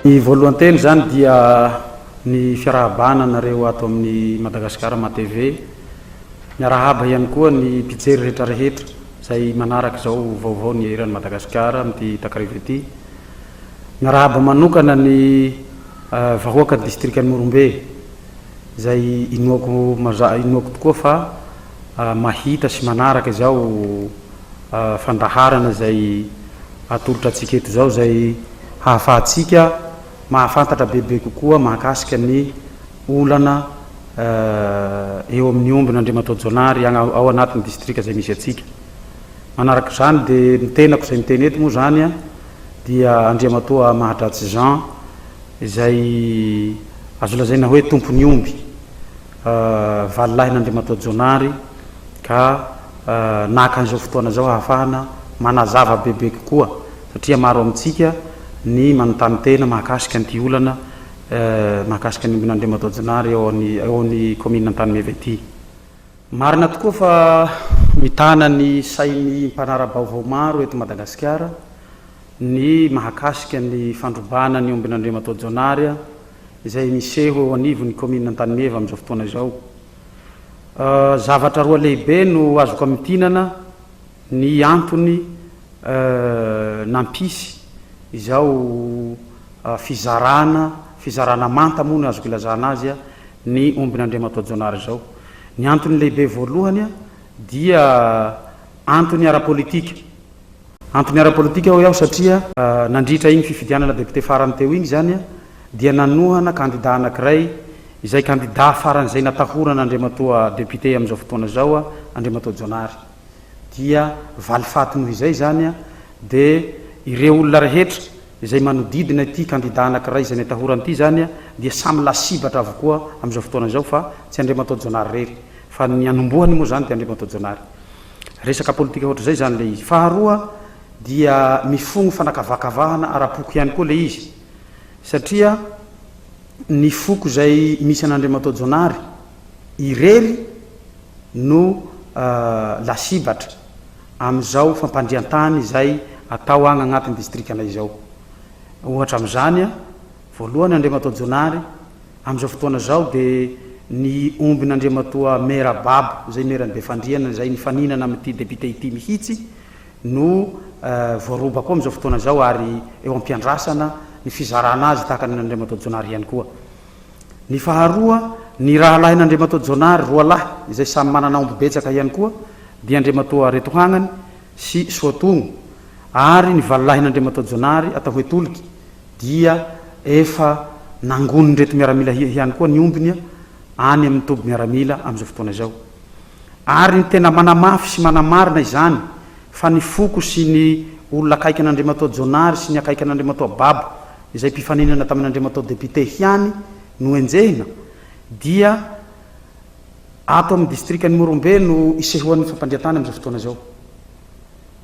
Ny voalohanteny zany dia ny fiarahabana nareo ato amin'ny Madagasikara ma-TV, miarahaba ihany koa ny mpijery rehetra rehetra zay manaraka zao vaovao ny eran'ny Madagasikara amin'ity takariva ity. Miarahaba manokana ny vahoaka district Morombe zay inoako tokoa fa mahita sy manaraka zao fandaharana zay atolotra atsika eto zao zay hahafahatsika mahafantatra bebe kokoa mahakasika ny olana eo amin'ny ombina Andriamatoajanahary ao anatin'ny distrika zay misy atsika. Manaraka zany dia mitenako zay miteny eto moa zany dia Andriamatoa Mahadratsy Jean izay azo lazaina hoe tompony omby valilahyn'Andriamatoajanahary ka naka an'izao fotoana zao hahafahana manazava bebe kokoa satria maro amintsika ny manontany tena mahakasika an'ity olana mahakasika ny ombin'Andriamatoajanahary eo amin'ny commune Antanimeva ity. Marina tokoa fa mitana ny sain'ny mpanara-baovao maro eto Madagasikara ny mahakasika ny fandrobana ny ombin'Andriamatoajanahary izay miseho eo anivon'ny commune Antanimeva amin'izao fotoana izao. Zavatra roa lehibe no azoko amitinana ny antony nampisy izao fizarana manta moa no azoko ilazana azy ny ombin'Andriamatoajanahary zao. Ny antony lehibe voalohany dia antony ara-politika. Antony ara-politika ao satria nandritra igny fifidianana député farany teo igny zany dia nanohana candidat anankiray izay candidat faran'izay natahorana Andriamatoa député amin'izao fotoana zao Andriamatoajanahary. Dia valifaty noho izay zany dia ireo olona rehetra izay manodidina ity candidat anankiray izay natahorana ity zany dia samy lasibatra avokoa amin'izao fotoana zao fa tsy Andriamatoajanahary rery fa ny anombohany moa zany dia Andriamatoajanahary. Resaka politika ohatra zay zany le izy. Faharoa dia mifogno fanakavakavahana ara-poko ihany koa le izy satria ny foko zay misy an'Andriamatoajanahary irery no lasibatra amin'izao fampandriantany zay atao agny agnatin'ny distriktanay zao. Ohatra amin'izany voalohany Andriamatoajanahary amin'izao fotoana zao dia ny ombin'Andriamatoa Mera Babo zay merany Befandriana zay nifaninana amin'ity député ity mihitsy no voaroba koa amin'izao fotoana zao ary eo ampiandrasana ny fizarana azy tahaka ny Andriamatoajanahary ihany koa. Ny faharoa ny rahalahin'Andriamatoajanahary roa lahy izay samy manana omby betsaka ihany koa dia Andriamatoa Retohagnany sy Soatogno ary ny valalahin'Andriamatoajanahary atao hoe Toliky dia efa nangonony reto miaramila ihany koa ny ombiny any amin'ny toby miaramila amin'izao fotoana zao. Ary ny tena manamafy sy manamarina izany fa ny foko sy ny olona akaiky an'Andriamatoajanahary sy ny akaiky an'Andriamatoa Babo izay mpifaninana tamin'Andriamatoa député hiany no enjehina dia ato amin'ny distriktan'ny Morombe no isehoan'ny fampandriantany amin'izao fotoana zao.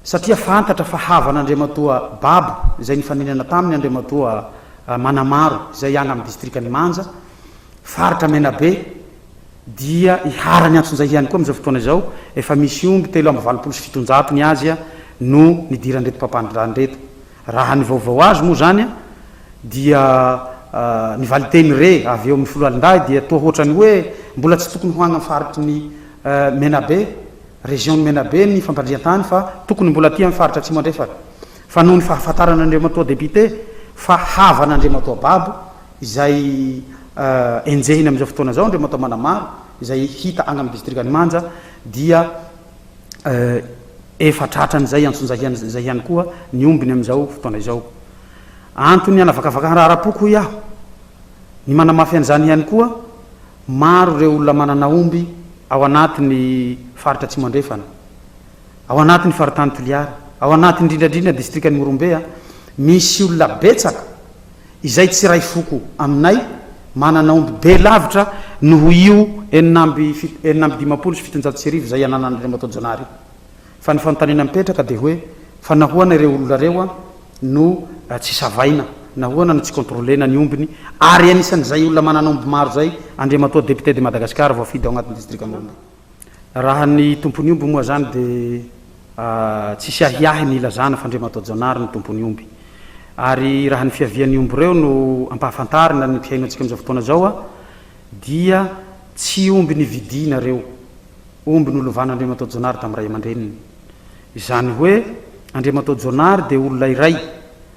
Satria fantatra fa havan'Andriamatoa Babo izay nifaninana taminy Andriamatoa Manamaro izay agny amin'ny distriktan'ny Manja faritra Menabe dia iharany antson'izay ihany koa amin'izao fotoana zao efa misy omby 327 ny azy no nidiran'reto mpampandran-dreto. Raha ny vaovao azy moa zany dia ny valiteny re avy eo amin'ny Foloalindahy dia toa ohatrany hoe mbola tsy tokony hoagny amin'ny faritry ny Menabe région Menabe ny fampandriantany fa tokony mbola aty amin'ny faritra atsimo andrefana fa noho ny fahafantaran'Andriamatoa député fa havan'Andriamatoa Babo izay enjehiny amin'izao fotoana zao Andriamatoa Manamaro izay hita agny amin'ny distriktan'ny Manja dia efa tratran'izay antson'izay ihany koa ny ombiny amin'izao fotoana izao. Antony anavakavakana ara-poko iaho ny manamafy an'izany ihany koa maro ireo olona manana omby ao anatin'ny faritra atsimo andrefana, ao anatin'ny faritany Toliara, ao anatin'ny indrindrandrindra distriktan'ny Morombe misy olona betsaka izay tsy ray foko aminay manana omby be lavitra noho io 950 zay ananan'Andriamatoajanahary. Fa ny fanontaniana mipetraka dia hoe fa nahoana ireo olona reo no tsy savaina, nahoana no tsy contrôlena ny ombiny ary anisan'izay olona manana omby maro zay Andriamatoa député de Madagasikara voafidy ao anatin'ny distriktan'ny Morombe. Raha ny tompony omby moa zany dia tsisy ahiahy ny ilazana fa Andriamatoajanahary ny tompony omby. ary raha ny fiavian'ny omby reo no ampahafantarina ny mpiaino-tsika amin'izao fotoana zao a dia tsy omby ny vidina reo, omby nolovan'Andriamanao Jonary tamin'ny ray aman-dreniny. Izany hoe Andriamanao Jonary dia olona iray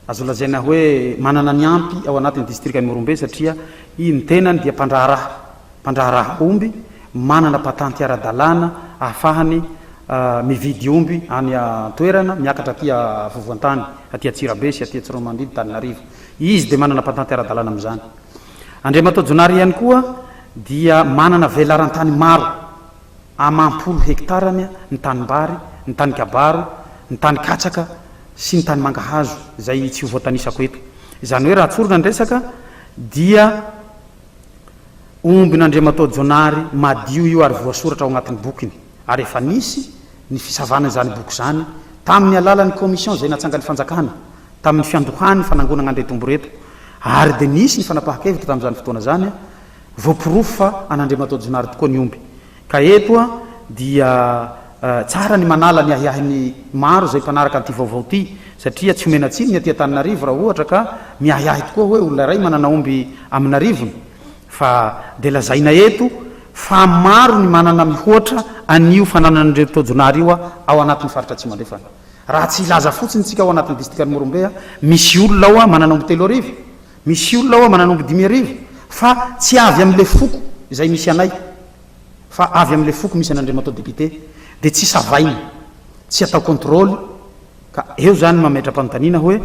azo lazaina hoe manana ny ampy ao anatin'ny distrikany Morombe satria iny tenany dia mpandraharaha omby, manana patanty ara-dalàna ahafahany mividy omby any toerana miakatra aty Vovoantany, aty Atsirabe sy aty Tsiromandidy, Taninarivo. Izy dia manana patanty ara-dalàna amin'izany. Andriamanao Jonary ihany koa dia manana velarantany maro, amampolo hektarany ny tanimbary, ny tany kabaro, ny tany katsaka sy ny tany mangahazo izay tsy ho voatanisako eto. Izany hoe raha tsorona ny resaka dia ombin'Andriamanao Jonary madio io ary voasoratra ao anatin'ny bokiny, ary efa nisy ny fisavana izany boky izany tamin'ny alalan'ny komision izay natsangany fanjakana tamin'ny fiandohany fanangonana an'reto omby reto, ary dia nisy ny fanapahan-kevitra tamin'izany fotoana zany voapirofo fa an'Andriamanao Jonary tokoa ny omby. Ka eto dia tsara ny manala ny ahiahiny maro zay mpanaraka an'ity vaovao ity satria tsy omena tsiny ny aty Antananarivo raha ohatra ka miahiahy tokoa hoe olona iray manana omby amin'Arivony, fa dia lazaina eto fa maro ny manana mihoatra an'io fananan'Andriamanao Jonary io ao anatin'ny faritra Atsimo andrefana. Raha tsy ilaza fotsiny tsika ao anatin'ny distrikany Morombe misy olona ao manana omby 3 arivo, misy olona ao manana omby 5 arivo, fa tsy avy amin'le foko izay misy anay, fa avy amin'le foko misy an'Andriamanao député, dia tsy savaina, tsy atao contrôle. Ka eo zany mametra-panontaniana hoe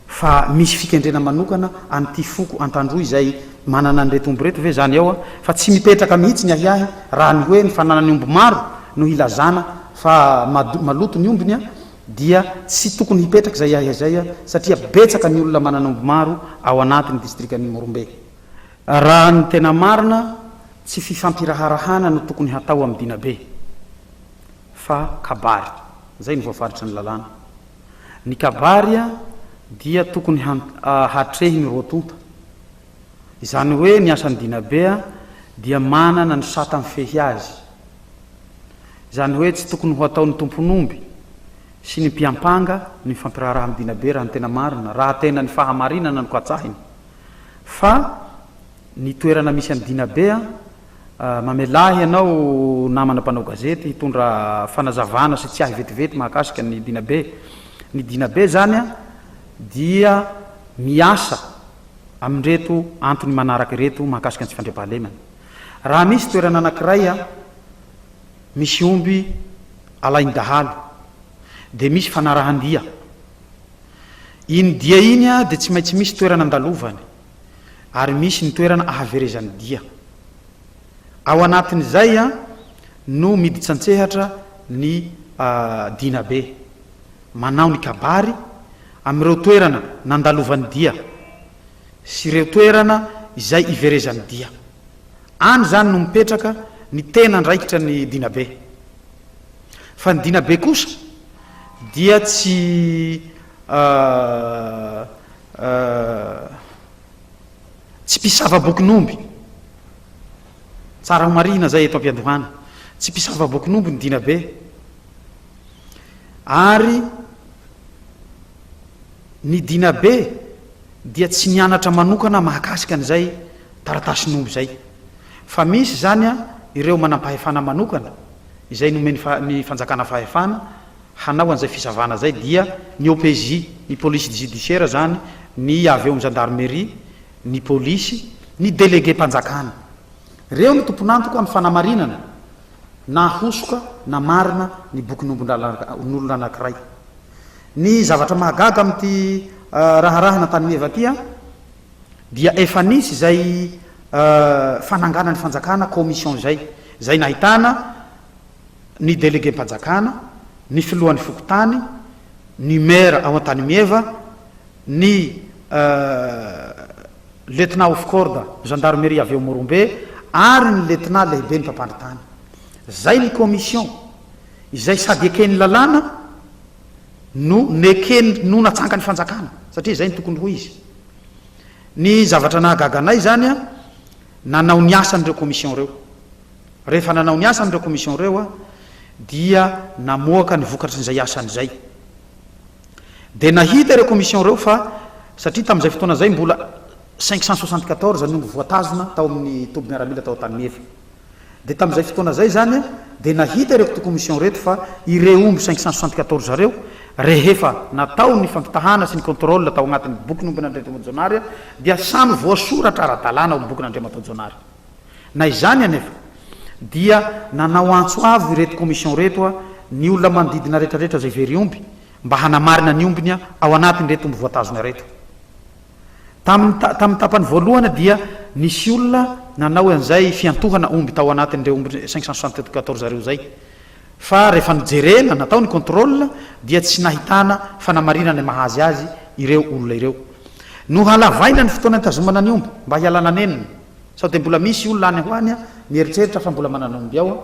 fa misy fikendrena manokana an'ity foko Antandroy izay manana an'reto omby reto ve zany ao fa tsy mipetraka mihitsy ny ahiahy raha ny hoe ny fananany omby maro no hilazana fa maloto ny ombiny dia tsy tokony hipetraka zay ahiahy zay satria betsaka ny olona manana omby maro ao anatin'ny distrikany Morombe. Raha ny tena marina tsy fifampiraharahana no tokony hatao amin'ny dinabe fa kabary, zay ny voafaritra ny lalàna. Ny kabary dia tokony hatrehy ny roatonta, izany hoe ny asan'ny dinabe dia manana ny sata mifehy azy, izany hoe tsy tokony ho ataon'ny tompon'omby sy ny mpiampanga ny fampiraharaha amin'ny dinabe raha ny tena marina, raha tena ny fahamarinana ny koatsahiny, fa ny toerana misy amin'ny dinabe mamelahy ianao namana mpanao gazety hitondra fanazavana sy tsy ahy vetivety mahakasika ny dinabe. Ny dinabe zany dia miasa amin'reto antony manaraka reto mahakasika ny tsy fandriam-pahalemana. Raha misy toerana anankiray misy omby alainy dahalo dia misy fanarahan-dia, iny dia iny dia tsy maintsy misy toerana andalovany ary misy ny toerana ahaverezan'ny dia. Ao anatin'izay no miditra an-tsehatra ny dinabe, manao ny kabary amin'ireo toerana nandalovan'ny dia sy ireo toerana izay iverezan'ny dia. Any zany no mipetraka ny tena ndraikitra ny dinabe. Fa ny dinabe kosa dia tsy mpisava-bokin'omby, tsara ho marina zay eto am-piandohana, tsy mpisava-bokin'omby ny dinabe, ary ny dinabe dia tsy nianatra manokana mahakasika an'izay taratasin'omby zay, fa misy zany ireo manam-pahefana manokana izay nomeny ny fanjakana fahefana hanao an'izay fisavana zay, dia ny OPJ, ny police judiciaire zany, ny avy eo amin'ny gendarmerie, ny polisy, ny délégué mpanjakana. Reo ny tompon'antoka amin'ny fanamarinana na hosoka na marina ny bokin'olona anankiray. Ny zavatra mahagaga amin'ity raharahana tanyeva ty dia efa nisy zay fanangana ny fanjakana komision zay nahitana ny délégué mpanjakana, ny filohan'ny fokotany, ny maire ao an-Tanimieva, ny lieutenant of corde gendarmerie avy eo Morombe, ary ny lieutenant lehibe ny mpampandritany. Zay ny komision izay sady ekeny lalàna no nekeny no natsanga ny fanjakana, satria zay ny tokony ho izy. Ny zavatra nahagaganay zany nanao ny asan'ireo komision reo. Rehefa nanao ny asan'ireo komision reo dia namoaka ny vokatry n'izay asan'izay, dia nahita ireo komision reo fa satria tamin'izay fotoana zay mbola 574 no voatazona tao amin'ny toby miaramila tao tanymefa dia tamin'izay fotoana zay zany dia nahita ireo commission reto fa ireo omby 574 zareo rehefa natao ny fampitahana sy ny contrôle tao agnatin'ny bokin'ombin'Andriamanitra dia samy voasoratra ara-dalàna ao bokin'Andriamanitra na izany anefa dia nanao antso avy reto commission reto ny olona manodidina rehetrarehetra zay very omby mba hanamarina ny ombiny ao anatin'ny reto omby voatazona reto tamin'ny tapany voalohany dia nisy olona nanao an'izay fiantohana omby tao anatin'ireo omby 574 zareo zay fa rehefa nijerena natao ny contrôle dia tsy nahitana fanamarinana mahazy azy ireo olona ireo no halavaina ny fotoana nitazomana ny omby mba hialana nenina sao dia mbola misy olona any hoany mieritreritra fa mbola manana omby ao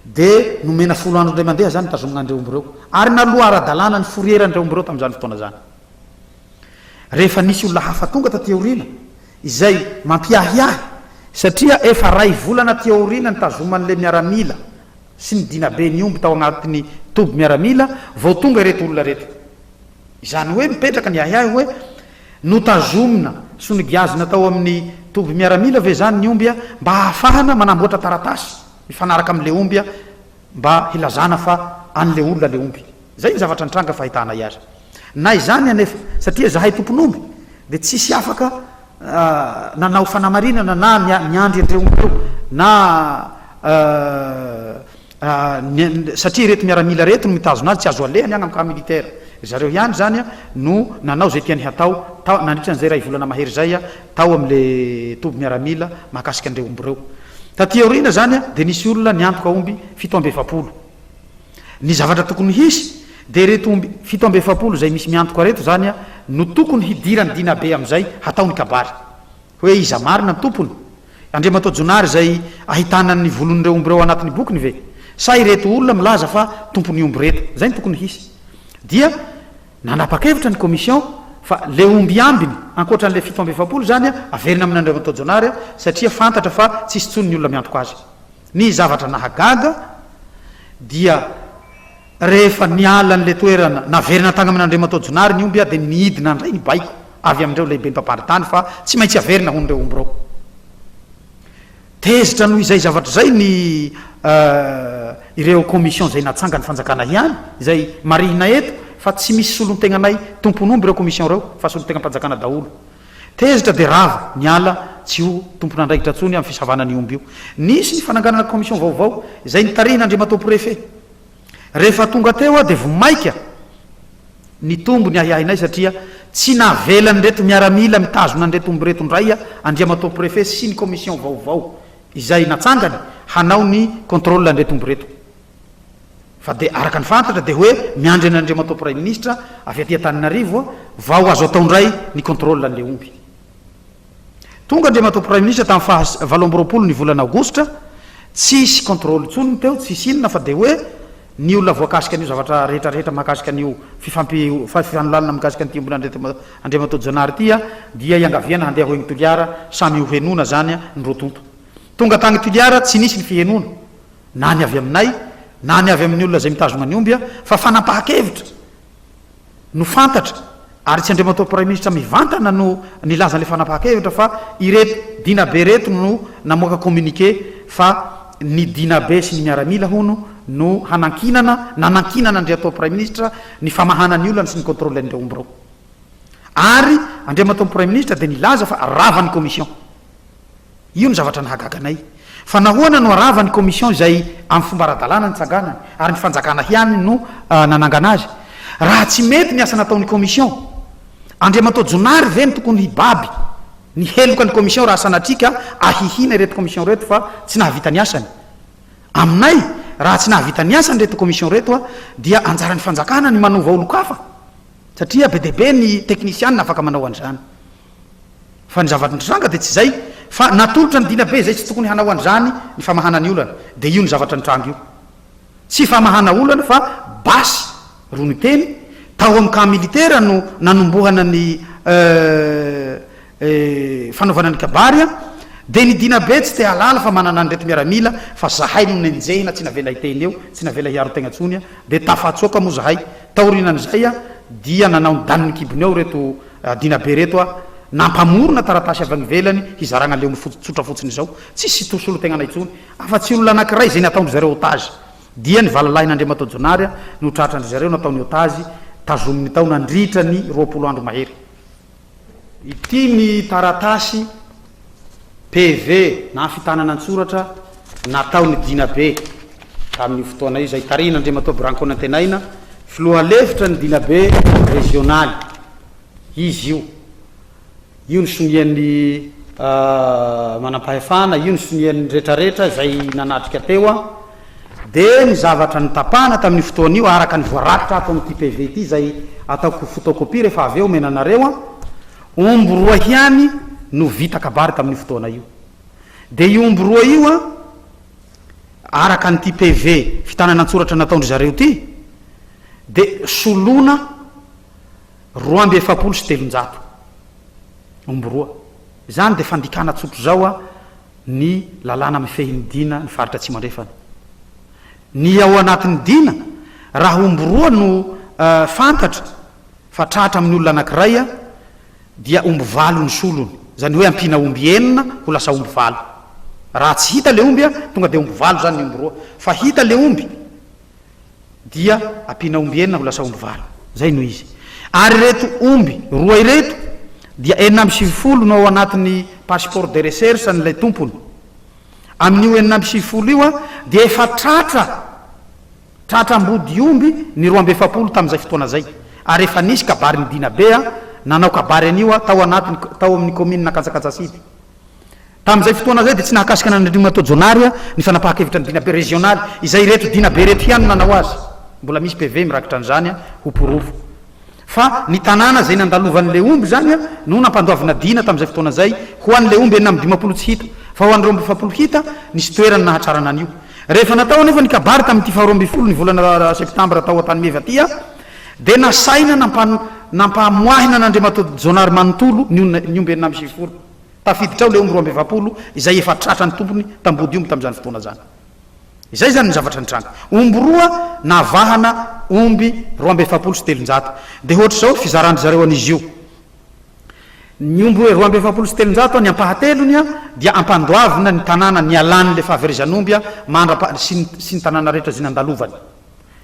dia nomena 10 andro ndray mandeha zany nitazomana andreo omby reo ary naloha ara-dalàna ny forierandreo omby reo tamin'izany fotoana zany rehefa nisy olona hafa tonga taty aoriana izay mampiahiahy satria efa ray volana ty aoriana nitazoman'le miaramila sy ny dinabe ny omby tao agnatin'ny toby miaramila vao tonga reto olona reto izany hoe mipetraka ny ahiahy hoe notazomina sonigiazina tao amin'ny toby miaramila ve zany ny omby mba hahafahana manamboatra taratasy mifanaraka amin'le omby mba hilazana fa an'le olona le omby zay ny zavatra nitranga fahitana iazy na izany anefa satria zahay tompon'omby dia tsisy afaka nanao fanamarinana na miandry andreo omby reo na satria reto miaramila reto no mitazona azy tsy azo alehany agny amka militaire zareo ihany zany no nanao zay tiany hatao nandritra n'izay ray volana mahery zay tao amin'le toby miaramila mahakasika andreo omby reo taty aoriana zany dia nisy olona niantoka omby 770 ny zavatra tokony hisy dia reto omby 770 zay misy miantoka reto zany no tokony hidirany dinabe am'izay hataony kabary hoe iza marina tompony Andriamanitra Jonary zay ahitana ny volon'ireo omby reo anatin'ny bokiny ve sa ireto olona milaza fa tompony omby reto zay ny tokony hisy dia nanapa-kevitra ny commission fa le omby ambiny ankoatran'le 770 zany averina amin'Andriamanitra Jonary satria fantatra fa tsisy tsony ny olona miantoka azy ny zavatra nahagaga dia rehefa niala n'le toerana naverina tagna amin'Andriamanitra Jonary ny omby dia nihidina ndray ny baiko avy amindreo lehibe ny mpampandritany fa tsy maintsy averina hon'ireo omby reo tezitra noho izay zavatra zay ny ireo commission zay natsanga ny fanjakana ihany izay marihina eto fa tsy misy solontenanay tompon'omby ireo commission reo fa solontegna mpanjakana daholo tezitra dia rava niala tsy ho tompon'andraikitra tsony amin'ny fisavana ny omby io nisy ny fananganana commission vaovao zay nitarihin'Andriamanitra préfet rehefa tonga teo dia vomaika ny tombo ny ahiahinay satria tsy navelany reto miaramila mitazona an'reto omby reto ndray Andriamanitra préfet sy ny commission vaovao izay natsangany hanao ny contrôle andreto omby reto fa dia araka ny fantatra dia hoe miandry an'Andriamanitra premier ministre avy aty Antananarivo vao azo atao ndray ny contrôle an'le omby tonga Andriamanitra premier ministre tamin'ny faha 20 ny volana aogositra tsisy contrôle tsonony teo tsisy inona fa dia hoe ny olona voakasika an'io zavatra rehetrarehetra mahakasika an'io fifanolalana mahakasika an'ity ombin'Andriamanitra Jonary ty dia iangaviana handeha hoegny toliara samy ho henona zany ny rotonto tonga tagny toliara tsy nisy ny fihenona na ny avy aminay na ny avy amin'ny olona zay mitazona ny omby fa fanapahan-kevitra no fantatra ary tsy Andriamanitra premier ministre mivantana no nilazan'le fanapahan-kevitra fa ireto dinabe reto no namoaka communiqué fa ny dinabe sy ny miaramila hono no hanankinana nanankinana Andriamanitra premier ministre ny famahana ny olona sy ny contrôle an'ireo omby reo ary Andriamanitra premier ministre dia nilaza fa rava ny commission io ny zavatra nahagaganay fa nahoana no arava ny commission izay amin'ny fomba ara-dalàna ny tsanganany ary ny fanjakana hiany no nanangana azy raha tsy mety ny asa nataon'ny commission Andriamanitra Jonary ve ny tokony hibaby ny heloka ny commission raha sanatrika ahihina ireto commission reto fa tsy nahavita ny asany aminay raha tsy nahavita ny asany reto commission reto dia anjara ny fanjakana ny manova olo-kafa satria be debe ny teknisianina afaka manao an'izany fa ny zavatra nitranga dia tsy zay fa natolotra ny dinabe zay tsy tokony hanao an'izany ny famahana ny olana dia io ny zavatra nitranga io tsy famahana olana fa basy ro ny teny tao amin'ny camp militaire no nanombohana ny fanaovana ny kabary dia ny dinabe tsy te halala fa manana an'reto miaramila fa zahay no nenjehina tsy navela hiteny eo tsy navela hiaro tegna tsony dia tafatsoaka moa zahay taorinan'izay dia nanao ny daniny kibony ao reto dina be reto a nampamorona taratasy avy agnivelany hizaragna leo tsotra fotsiny zao tsisy tosolo tegnana itsony afa-tsy olona anankiray zay nataondry zareo otazy dia ny valalahyn'Andriamantaojonary no tratrandry zareo nataony otazy tazominy tao nandritra ny 20 andro mahery. Ity ny taratasy PV na fitanana antsoratra nataony dina be tamin'ny fotoana io zay tarin'Andriamantoa Brankona Antenaina filohalefitra ny dina be régionaly izy io ny sonian'ny manam-pahefana io ny sonian'ny rehetrarehetra zay nanatrika teo a de ny zavatra ny tapana tamin'ny fotoana io araka ny voarakitra ato amin'ity PV ity zay ataoko photocopie rehefa avy eo menanareo a omby roa hiany no vita kabary tamin'ny fotoana io de io omby roa io a araka nyty PV fitanana antsoratra nataondry zareo ty de solona 2,700 omby roa zany de fandikana tsotro zao a ny lalàna mifehin'ny dina ny faritra tsy mandrefana ny ao anatin'ny dina raha omby roa no fantatra fa tratra amin'ny olona anankiray a dia omby valo ny solony zany hoe ampina omby enina ho lasa omby valo raha tsy hita le omby a tonga de omby valo zany ny omby roa fa hita le omby dia ampina omby enina ho lasa omby valo zay no izy ary reto omby roa ireto dia 470 no ao anatin'ny passeport de recherche n'ilay tompony amin'io 470 io a dia efa tratra-mbody omby ny 270 tamin'izay fotoana zay ary efa nisy kabary ny dina be a nanao kabary an'io a tao amin'ny commune Katsakatsasidy tamin'izay fotoana zay dia tsy nahakasika n'Andriamantoajonary a ny fanapahan-kevitra ny dina be régionaly izay reto dina be reto ihany nanao azy mbola misy PV mirakitra an'izany a ho porofo fa ny tanàna zay nandalovan'le omby zany a no nampandoavina dina tamin'izay fotoana zay ho an'le omby 450 tsy hita fa ho an'ny 270 hita nisy toerany nahatrarana an'io rehefa natao anefa ny kabary tamin'ity 220 ny volana septambra tao an-tany meva ty a de nasaina nampamoahina n'Andriamantoajonary manontolo ny omby 470 tafiditra ao le omby 220 izay efa tratra ny tompony tambody omby tamin'izany fotoana zany izay zany ny zavatra nitranga omby roa navahana omby 270 de ohatra zao fizarandry zareo an'izy io ny omby hoe 270 ny ampahatelony a dia ampandoavina ny tanàna ny alany le fahaverezan'omby a mandrapa sy ny tanàna rehetra zay nandalovany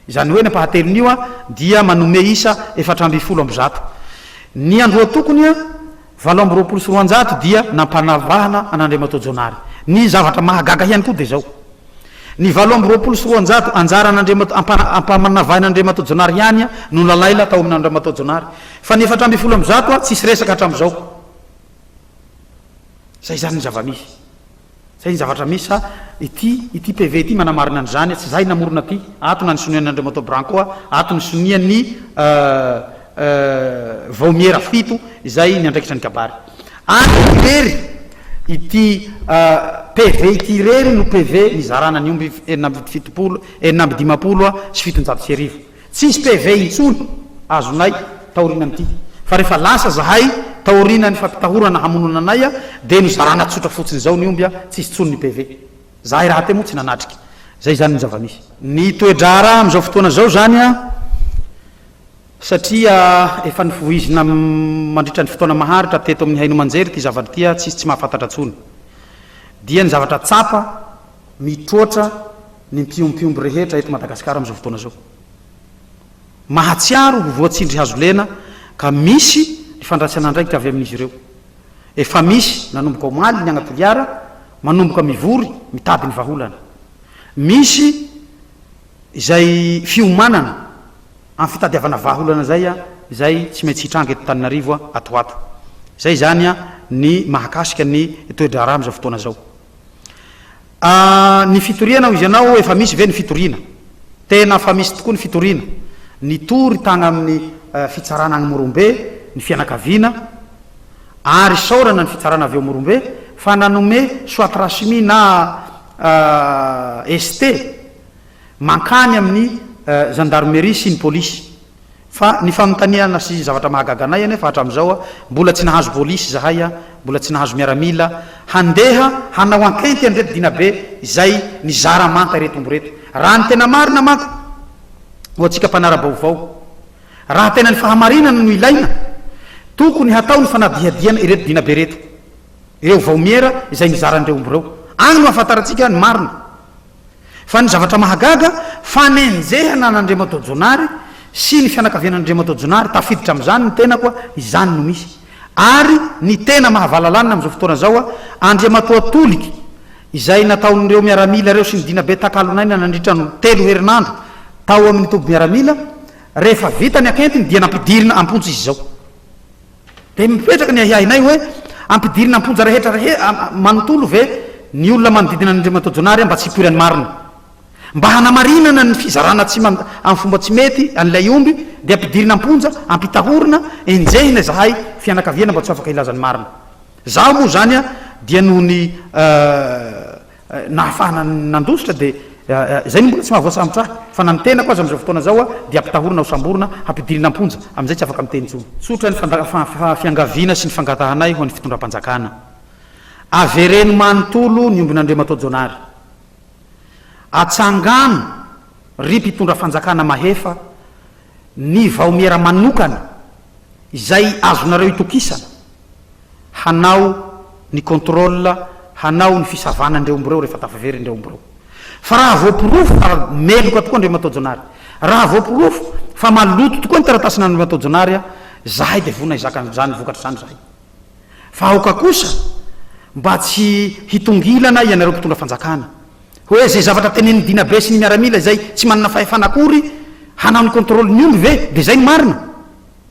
izany hoe ny ampahatelony io a dia manome isa 420 ny androa tokony a 720 dia nampanavahana an'Andriamantoajonary ny zavatra mahagaga ihany koa de zao ny 720 anjara ampamanavahin'Andriamantoajonary ihany a no lalaila tao amin'Andriamantoajonary fa ny 420 a tsisy resaka hatram'izao zay zany ny zavamisy zay ny zavatra misy sa ity PV ity manamarina an'izany tsy zay namorona ty atona ny sonian'Andriamantoa Branco a atony sonian'ny Vaumiera fito izay ny andraikitra ny kabary any rery ity PV ity rery no PV nizarana ny omby 450 sy 790 tsisy PV intsony azonay taorinan'ity fa rehefa lasa zahay taorina ny fampitahorana hamonona anay a de nizarana tsotra fotsiny zao ny omby a tsisy tsony ny PV zahay raha te moa tsy nanatrika zay zany ny zavamisy ny toedrara am'izao fotoana zao zany a satria efa nifoizina mandritra ny fotoana maharitra teto amin'ny haino manjery ty zavatra ty a tsy mahafantatra tsony dia ny zavatra tsapa mitroatra ny mpiompiomby rehetra eto Madagasikara am'izao fotoana zao mahatsiaro voatsindry hazo lena ka misy ny fandraisana andraikitra avy amin'izy ireo efa misy nanomboka omaly ny agnatoliara manomboka mivory mitady ny vaholana misy izay fiomanana amin'ny fitadiavana vaholana zay a zay tsy maintsy hitranga eto Taninarivo a atoato zay zany a ny mahakasika ny toedrara am'izao fotoana zao ny fitoriana izy anao efa misy ve ny fitoriana tena fa misy tokoa ny fitoriana ny tory tagna amin'ny fitsarana agny Morombe ny fianakaviana ary saorana ny fitsarana avy eo Morombe fa nanome soit rasmi na ST mankany amin'ny gendarmerie sy ny polisy fa ny fanontaniana sy zavatra mahagaganay ane fa hatram'izao a mbola tsy nahazo polisy zahay a mbola tsy nahazo miaramila handeha hanao enquête andreto dina be izay nizara manta reto omby reto raha ny tena marina manko ho atsika mpanara-baovao raha tena ny fahamarinana no ilaina tokony hatao ny fanadiadiana ireto dina be reto ireo vaomiera izay mizarandreo omboreo agny no ahafantarantsika ny marina fa ny zavatra mahagaga fanenjehana n'Andriamanto Jonary sy ny fianakavian'Andriamanto Jonary tafiditra am'izany ny tena koa izany no misy ary ny tena mahavalalana am'izao fotoana zao Andriamanto atoliky izay nataon'ireo miaramila reo sy ny dina be takalonaina nandritra no 3 herinandro tao amin'ny toby miaramila rehefa vita ny akentiny dia nampidirina amponja izy zao de mipetraka ny ahiahinay hoe ampidirina amponja rehetra manontolo ve ny olona manodidina n'Andriamanto Jonary mba tsy hipoirany marina mba hanamarinana ny fizarana tsy amin'ny fomba tsy mety an'ilay omby de ampidirina amponja ampitahorina enjehina zahay fianakaviana mba tsy afaka ilazany marina zaho moa zany dia noho ny nahafahana nandositra de zay mbola tsy mahavoasambotra fa na ny tena koa aza am'izao fotoana zao dia ampitahorina ho samborina ampidirina amponja am'izay tsy afaka miteny tsony sotra ny fiangaviana sy ny fangatahanay ho an'ny fitondram-panjakana avereno manontolo ny ombin'Andriamanto Jonary atsangano ry mpitondra fanjakana mahefa ny vaomiera manokana izay azonareo itokisana hanao ny contrôle hanao ny fisavanandreo omboreo rehefa tafaverindreo omboreo fa raha voapirofo fa meloka tokoa Andriamanto Jonary raha voapirofo fa maloto tokoa ny taratasina Andriamanto Jonary zahay de vona izakanyzany vokatra zany zahay fa aoka kosa mba tsy hitongilana ianareo mpitondra fanjakana hoe zay zavatra teneny dina be sy ny miaramila izay tsy manana fahefanakory hanao ny contrôle ny omby ve de zay ny marina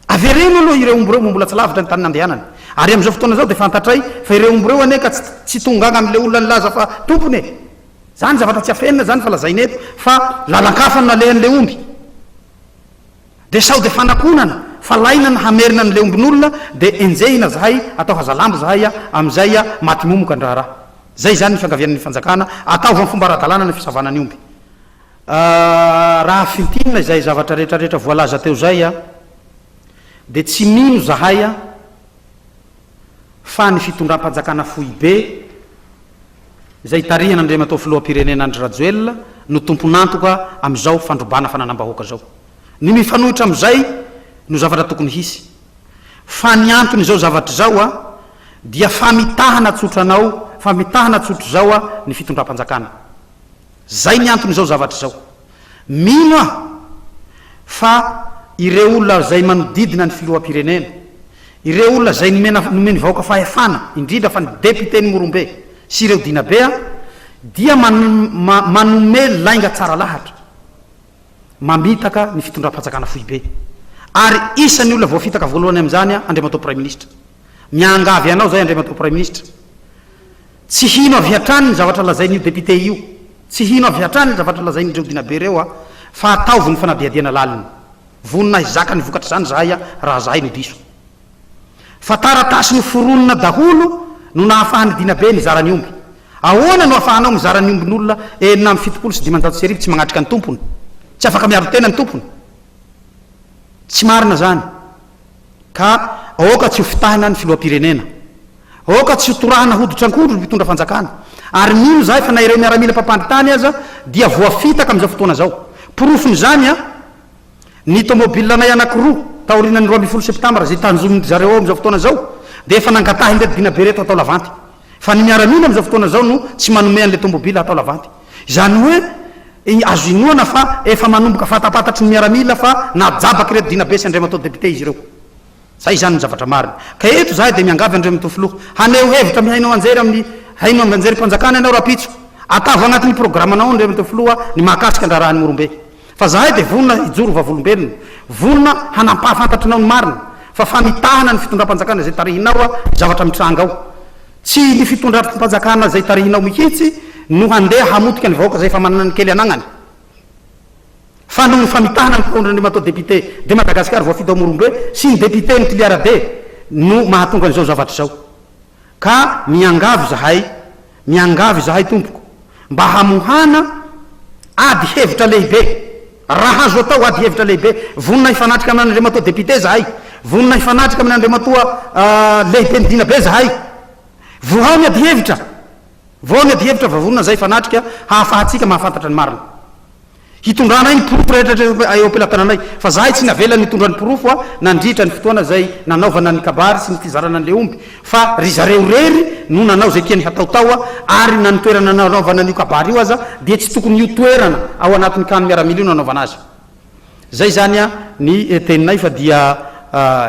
avereno aloha ireo omboreo mbola tsy lavitra ny tany nandehanany ary am'izao fotoana zao de fantatray fa ireo omboreo ane ka tsy tongagna am'le olona nilaza fa tompony zany zavatra tsy afenina zany fa lazainy eto fa lalan-kafany nalehan'le omby de sao de fanakonana fa laina ny hamerina n'le ombin'olona de enjehina zahay atao hazalambo zahay am'izay maty momoka ny raha zay zany ny fiangavian'ny fanjakana ataova ny fomba ara-dalàna ny fisavana ny omby raha fintinina izay zavatra rehetrarehetra voalaza teo zay de tsy mino zahay fa ny fitondram-panjakana fohy be zay tarihan'Andriamanto filoham-pirenena Andry Rajoelina no tomponantoka am'izao fandrobana fananam-bahoaka zao ny mifanohitra am'izay no zavatra tokony hisy fa ny antony zao zavatra zao dia famitahana tsotranao famitahana tsotro zao ny fitondram-panjakana zay ny antony zao zavatra zao mino fa ireo olona zay manodidina ny filoham-pirenena ireo olona zay nomeny vahoaka fahefana indrindra fa ny député ny Morombe sy ireo dinabea dia manome lainga tsara lahatra mamitaka ny fitondram-panjakana fohy be ary isan'ny olona voafitaka voalohany am'izany Andriamanto Premier Ministre miangavy anao zay Andriamanto Premier Ministre tsy hino avy hatrany ny zavatra lazain'io député io tsy hino avy hatrany ny zavatra lazain'ireo dinabe reo fa ataovy ny fanadiadiana laliny vonina izaka ny vokatra zany zahay raha zahay no diso fa taratasy ny foronina daholo no nahafahany dinabe nizarany omby ahoana no ahafahanao mizarany ombin'olona enina amin'ny 7 sy 500 tsy magnatrika ny tompony tsy afaka miaro tena ny tompony tsy marina zany ka aoka tsy ho fitahina ny filoham-pirenena aoka tsy ho torahana hoditra-nkondro ny mpitondra fanjakana ary mino zahay fa na ireo miaramila mpampandritany aza dia voafitaka am'izao fotoana zao pirofony zany ny tomobilanay anakiroa taorinany 12 septambra zay tanjominy zareo ao am'izao fotoana zao de efa nangatahy nreto dinabe reto atao lavanty fa ny miaramila am'izao fotoana zao no tsy manome an'le tomobila atao lavanty zany hoe azo inoana fa efa manomboka fatapatatry ny miaramila fa najabaky reto dinabe sy Andriamanto député izy ireo zay zany ny zavatra marina ka eto zahay de miangavy Andriamanto filoha haneo hevitra mihainao anjery amin'ny hainao anjery mpanjakana ianao rapitso atavo agnatin'ny programanao Andriamanto filoha ny mahakasika andrarahany Morombe fa zahay de vonona ijoro vavolombelona vonona hanampahafantatrinao ny marina fa famitahana ny fitondram-panjakana zay tarihinao zavatra mitranga ao tsy ny fitondram-panjakana zay tarihinao mihitsy no handeha hamotika ny vahoaka zay fa manana ny kely anagnany fa noho ny famitahana ny mpitondran'Andriamanto député de Madagasikara voafita ao Morombe sy ny député ny Tiliara be no mahatonga an'izao zavatra zao ka miangavy zahay tompoko mba hamohana ady hevitra lehibe raha azo atao ady hevitra lehibe vonina hifanatrika amin'Andriamanto député zahay vonina hifanatrika amin'Andriamanto lehibe ny dinabe zahay vohao ny ady hevitra va vonina zay hifanatrika hahafahatsika mahafantatra ny marina hitondrana iny porofo rehetra eo ampelantananay fa zahay tsy navela nitondra ny porofo a nandritra ny fotoana zay nanaovana ny kabary sy ny fizarana an'le omby fa ry zareo rery no nanao zay tiany hataotao a ary na nitoerana nanaovana an'io kabary io aza dia tsy tokony io toerana ao anatin'ny kano miaramila io nanaovana azy zay zany a ny teninay fa dia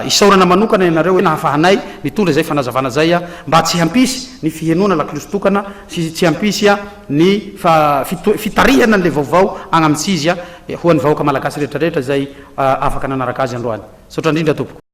isaorana manokana ianareo nahafahanay mitondra zay fanazavana zay a mba tsy hampisy ny fihenona laklositokana sy tsy hampisy a ny fitarihana an'le vaovao agnamitsy izy a ho an'ny vahoaka malagasy rehetrarehetra zay afaka nanaraka azy androany saotra indrindra tompoko